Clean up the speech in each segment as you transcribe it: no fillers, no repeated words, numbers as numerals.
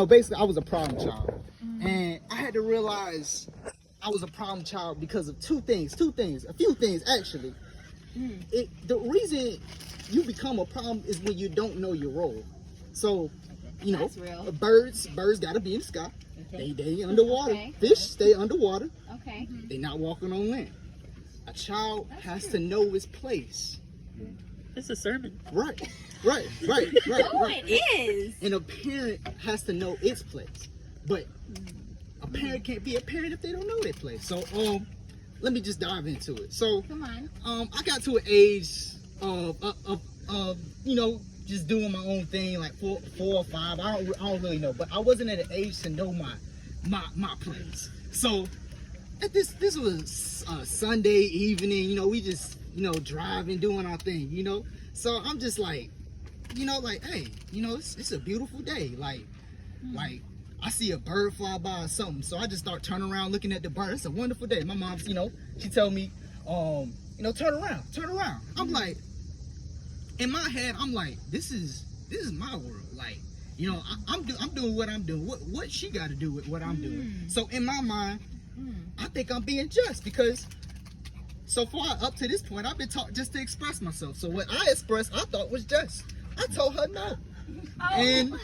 Basically I was a problem child. And I had to realize I was a problem child because of a few things actually. The reason you become a problem is when you don't know your role. So, birds gotta be in the sky. Okay. They underwater. Okay. Fish stay underwater. Okay. They not walking on land. A child has to know his place. It's a sermon. Right. Oh, it is. And a parent has to know its place. But a parent can't be a parent if they don't know their place. So let me just dive into it. So come on. I got to an age of just doing my own thing, like 4 or 5. I don't really know, but I wasn't at an age to know my place. So at this was Sunday evening. We just driving, doing our thing. So I'm just like, hey, it's a beautiful day. Like I see a bird fly by or something, so I just start turning around looking at the bird. It's a wonderful day. My mom, she told me, turn around. I'm like, in my head, I'm like, this is my world. Like, I'm doing what I'm doing. What she got to do with what I'm doing? So in my mind, I think I'm being just because so far up to this point, I've been taught just to express myself. So what I expressed, I thought was just. I told her no. And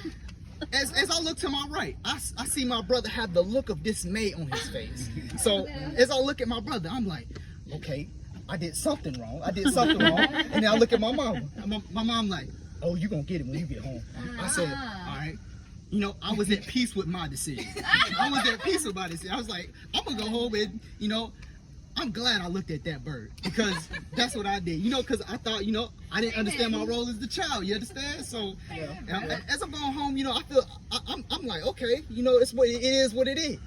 as I look to my right, I see my brother have the look of dismay on his face. So as I look at my brother, I'm like, okay, I did something wrong. And then I look at my mom. My mom like, oh, you gonna get it when you get home. I said, all right. I was at peace with my decision. I was like, I'm gonna go home and, I'm glad I looked at that bird because that's what I did. Because I thought, I didn't understand my role as the child. You understand? So as I'm going home, I feel I'm like, okay, it's what it is. What it is.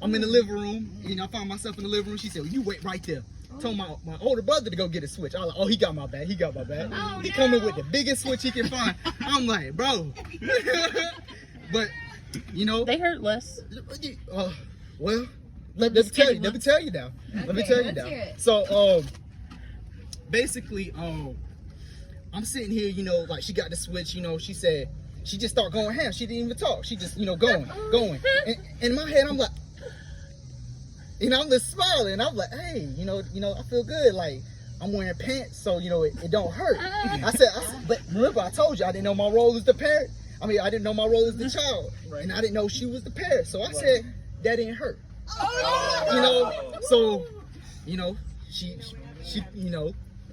I'm in the living room. I found myself in the living room. She said, well, you wait right there. Told my older brother to go get a switch. I was like, oh, he got my back. Oh, he coming with the biggest switch he can find. I'm like, bro. But they hurt less. Well, let me tell you now. Okay, Let me tell you let's now. hear it. So basically I'm sitting here, like she got the switch. She said she just started going ham. She didn't even talk. She just going. And in my head, I'm like. I'm just smiling. I'm like, hey, I feel good. Like, I'm wearing pants, so, it don't hurt. I said, but remember, I told you, I didn't know my role as the parent. I didn't know my role as the child. Right. And I didn't know she was the parent. So I said, that didn't hurt. So, she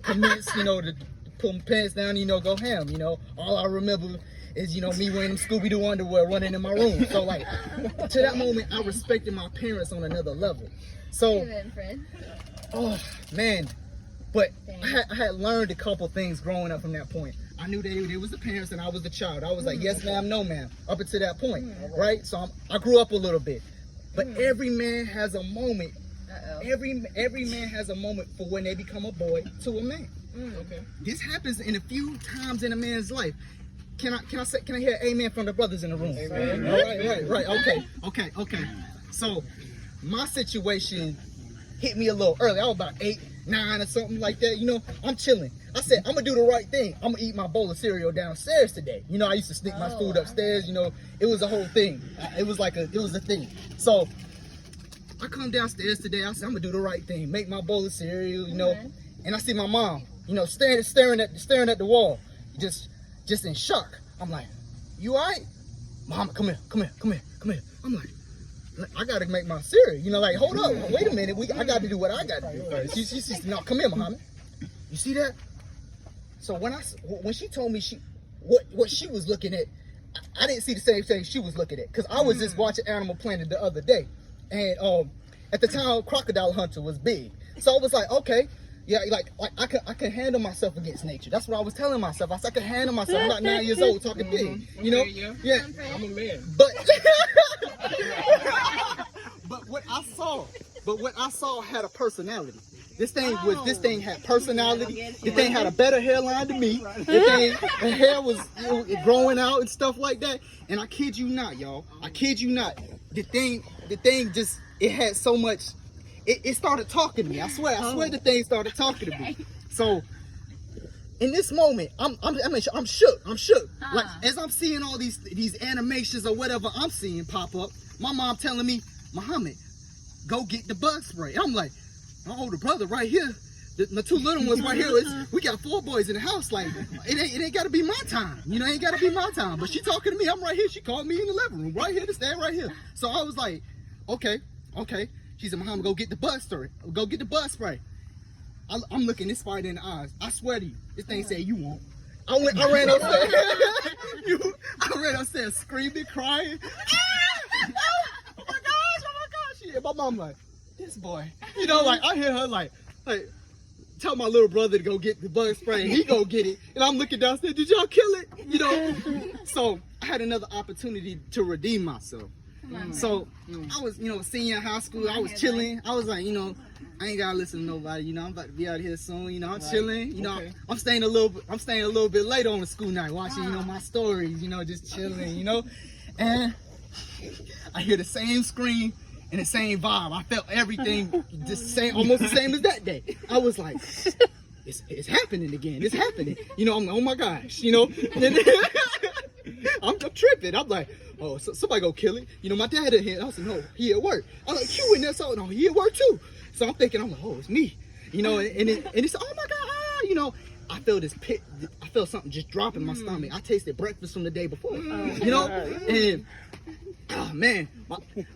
commenced, to pull my pants down, go ham. All I remember is, me wearing them Scooby-Doo underwear running in my room. So, like, to that moment, I respected my parents on another level. So, oh, man. But I had learned a couple things growing up from that point. I knew they was the parents and I was the child. I was like, yes, ma'am, no, ma'am, up until that point, right? So I grew up a little bit. But every man has a moment. Every man has a moment for when they become a boy to a man. Okay. This happens in a few times in a man's life. Can I hear amen from the brothers in the room? Amen. Right. Okay. So my situation hit me a little early. I was about 8, 9 or something like that. I'm chilling. I said, I'm gonna do the right thing. I'm gonna eat my bowl of cereal downstairs today. I used to sneak my food upstairs. It was a whole thing. It was a thing. So I come downstairs today. I said, I'm gonna do the right thing. Make my bowl of cereal. And I see my mom. Staring at the wall, just in shock. I'm like, you all right? Mama, come here. I'm like, I gotta make my cereal. Like, hold up, wait a minute. I gotta do what I gotta do first. She said, no, come here, Muhammad. You see that? So when she told me what she was looking at, I didn't see the same thing she was looking at because I was just watching Animal Planet the other day, and at the time, Crocodile Hunter was big. So I was like, okay. Yeah, like I can handle myself against nature. That's what I was telling myself. I said I can handle myself. I'm not 9 years old talking big. Yeah. I'm a man. But what I saw had a personality. This thing had personality. The thing had a better hairline than me. The hair was growing out and stuff like that. And I kid you not, y'all. The thing just it had so much. It started talking to me. I swear the thing started talking to me. So in this moment, I'm shook. Like as I'm seeing all these animations or whatever I'm seeing pop up, my mom telling me, Muhammad, go get the bug spray. I'm like, my older brother right here. My two little ones right here. We got 4 boys in the house. Like it ain't gotta be my time. You know, it ain't gotta be my time. But she talking to me. I'm right here. She called me in the living room, right here to stand right here. So I was like, okay. She said, Muhammad, go get the bug spray. Go get the bug spray. I'm looking this spider in the eyes. I swear to you, this thing said you won't. I ran upstairs. I ran upstairs screaming, crying. Oh my gosh. Yeah, my mom like, this boy. You know, like I hear her like tell my little brother to go get the bug spray and he go get it. And I'm looking downstairs, did y'all kill it? You know? So I had another opportunity to redeem myself. So I was, senior in high school, I was chilling. I was like, I ain't gotta listen to nobody, I'm about to be out here soon, I'm chilling, I'm staying a little bit later on the school night, watching, my stories, just chilling, and I hear the same scream and the same vibe. I felt everything almost the same as that day. I was like, it's happening again. It's happening. I'm like, oh my gosh, I'm tripping. I'm like, oh, somebody go kill it. My dad in here. I said, no, he at work. I'm like, you in there? So no, he at work too. So I'm thinking, I'm like, oh, it's me. And it's, oh my God, I felt this pit. I felt something just drop in my stomach. I tasted breakfast from the day before. And oh man,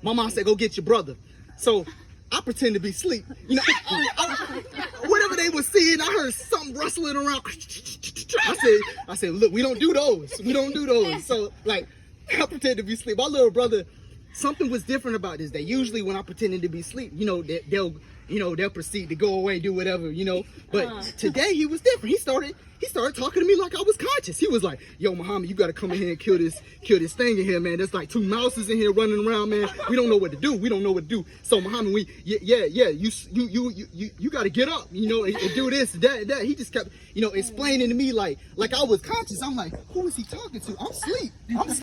my mom said, go get your brother. So I pretend to be asleep. Whatever they were seeing, I heard something rustling around. I said, look, we don't do those. So like, I pretend to be asleep. My little brother, something was different about this day. Usually when I pretended to be asleep, they'll proceed to go away, do whatever, But today he was different. He started talking to me like I was conscious. He was like, yo, Muhammad, you got to come in here and kill this thing in here, man. There's like 2 mouses in here running around, man. We don't know what to do. So Muhammad, you got to get up, and do this, that. He just kept, explaining to me like I was conscious. I'm like, who is he talking to? I'm asleep.